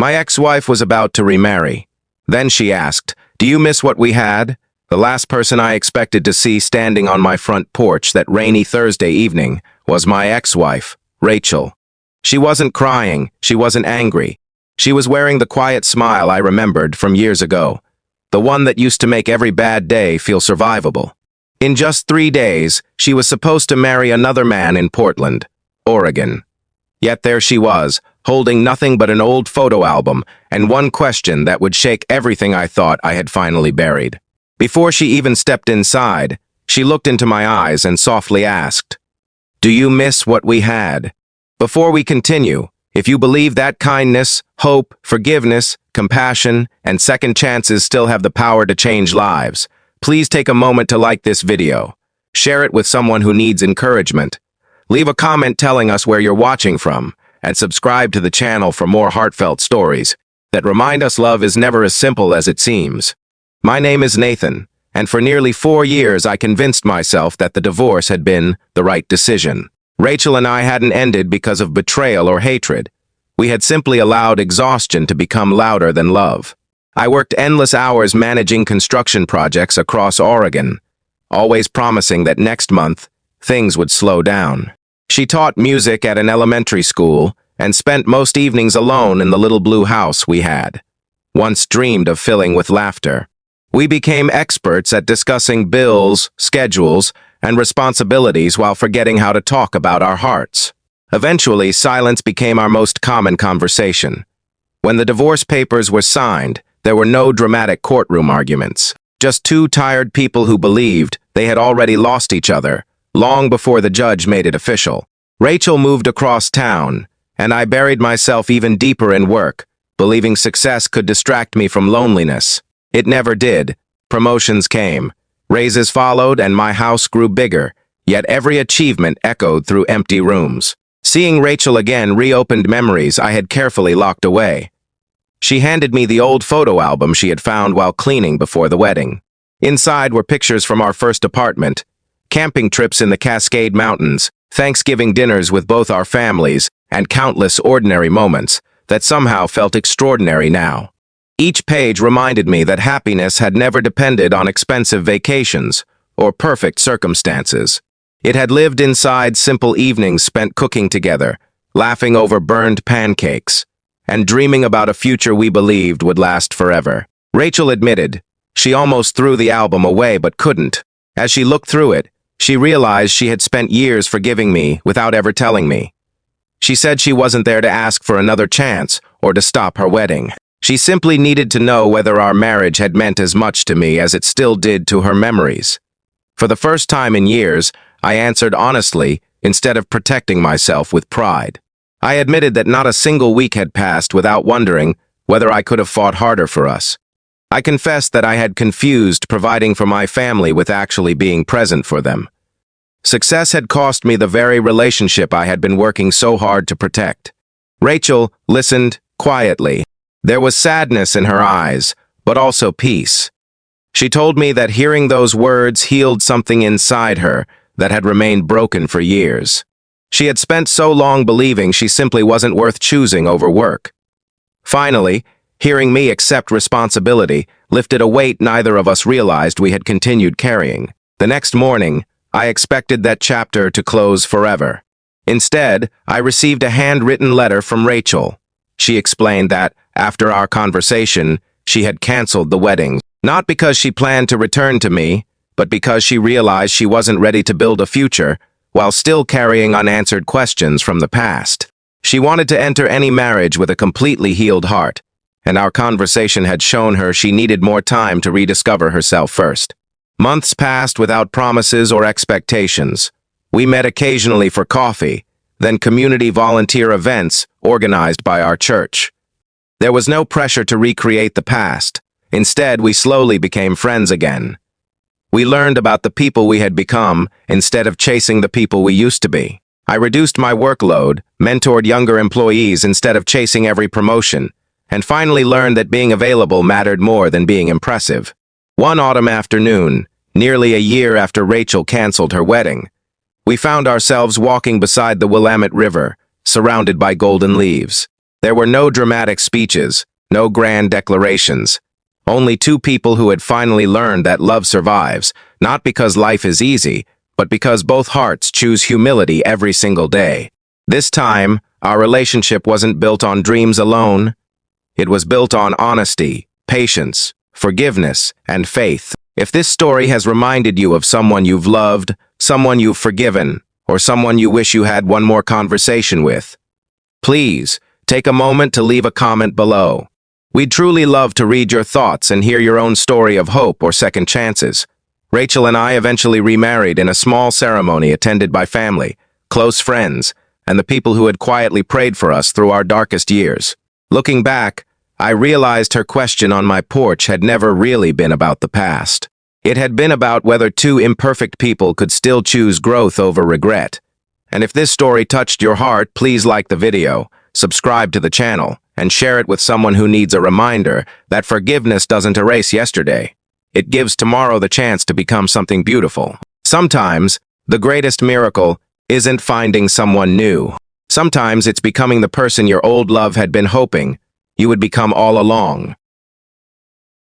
My ex-wife was about to remarry. Then she asked, "Do you miss what we had?" The last person I expected to see standing on my front porch that rainy Thursday evening was my ex-wife, Rachel. She wasn't crying, she wasn't angry. She was wearing the quiet smile I remembered from years ago, the one that used to make every bad day feel survivable. In just 3 days, she was supposed to marry another man in Portland, Oregon. Yet there she was, holding nothing but an old photo album and one question that would shake everything I thought I had finally buried. Before she even stepped inside, she looked into my eyes and softly asked, "Do you miss what we had?" Before we continue, if you believe that kindness, hope, forgiveness, compassion, and second chances still have the power to change lives, please take a moment to like this video. Share it with someone who needs encouragement. Leave a comment telling us where you're watching from, and subscribe to the channel for more heartfelt stories that remind us love is never as simple as it seems. My name is Nathan, and for nearly 4 years I convinced myself that the divorce had been the right decision. Rachel and I hadn't ended because of betrayal or hatred. We had simply allowed exhaustion to become louder than love. I worked endless hours managing construction projects across Oregon, always promising that next month, things would slow down. She taught music at an elementary school and spent most evenings alone in the little blue house we had, once dreamed of filling with laughter. We became experts at discussing bills, schedules, and responsibilities while forgetting how to talk about our hearts. Eventually, silence became our most common conversation. When the divorce papers were signed, there were no dramatic courtroom arguments, just two tired people who believed they had already lost each other, long before the judge made it official. Rachel moved across town, and I buried myself even deeper in work, believing success could distract me from loneliness. It never did. Promotions came. Raises followed, and my house grew bigger, yet every achievement echoed through empty rooms. Seeing Rachel again reopened memories I had carefully locked away. She handed me the old photo album she had found while cleaning before the wedding. Inside were pictures from our first apartment, camping trips in the Cascade Mountains, Thanksgiving dinners with both our families, and countless ordinary moments that somehow felt extraordinary now. Each page reminded me that happiness had never depended on expensive vacations or perfect circumstances. It had lived inside simple evenings spent cooking together, laughing over burned pancakes, and dreaming about a future we believed would last forever. Rachel admitted she almost threw the album away but couldn't. As she looked through it, she realized she had spent years forgiving me without ever telling me. She said she wasn't there to ask for another chance or to stop her wedding. She simply needed to know whether our marriage had meant as much to me as it still did to her memories. For the first time in years, I answered honestly instead of protecting myself with pride. I admitted that not a single week had passed without wondering whether I could have fought harder for us. I confessed that I had confused providing for my family with actually being present for them. Success had cost me the very relationship I had been working so hard to protect. Rachel listened quietly. There was sadness in her eyes, but also peace. She told me that hearing those words healed something inside her that had remained broken for years. She had spent so long believing she simply wasn't worth choosing over work. Finally, hearing me accept responsibility lifted a weight neither of us realized we had continued carrying. The next morning, I expected that chapter to close forever. Instead, I received a handwritten letter from Rachel. She explained that, after our conversation, she had canceled the wedding, not because she planned to return to me, but because she realized she wasn't ready to build a future while still carrying unanswered questions from the past. She wanted to enter any marriage with a completely healed heart, and our conversation had shown her she needed more time to rediscover herself first. Months passed without promises or expectations. We met occasionally for coffee, then community volunteer events organized by our church. There was no pressure to recreate the past. Instead, we slowly became friends again. We learned about the people we had become instead of chasing the people we used to be. I reduced my workload, mentored younger employees instead of chasing every promotion, and finally learned that being available mattered more than being impressive. One autumn afternoon, nearly a year after Rachel canceled her wedding, we found ourselves walking beside the Willamette River, surrounded by golden leaves. There were no dramatic speeches, no grand declarations. Only two people who had finally learned that love survives, not because life is easy, but because both hearts choose humility every single day. This time, our relationship wasn't built on dreams alone. It was built on honesty, patience, forgiveness, and faith. If this story has reminded you of someone you've loved, someone you've forgiven, or someone you wish you had one more conversation with, please take a moment to leave a comment below. We'd truly love to read your thoughts and hear your own story of hope or second chances. Rachel and I eventually remarried in a small ceremony attended by family, close friends, and the people who had quietly prayed for us through our darkest years. Looking back, I realized her question on my porch had never really been about the past. It had been about whether two imperfect people could still choose growth over regret. And if this story touched your heart, please like the video, subscribe to the channel, and share it with someone who needs a reminder that forgiveness doesn't erase yesterday. It gives tomorrow the chance to become something beautiful. Sometimes, the greatest miracle isn't finding someone new. Sometimes it's becoming the person your old love had been hoping you would become all along.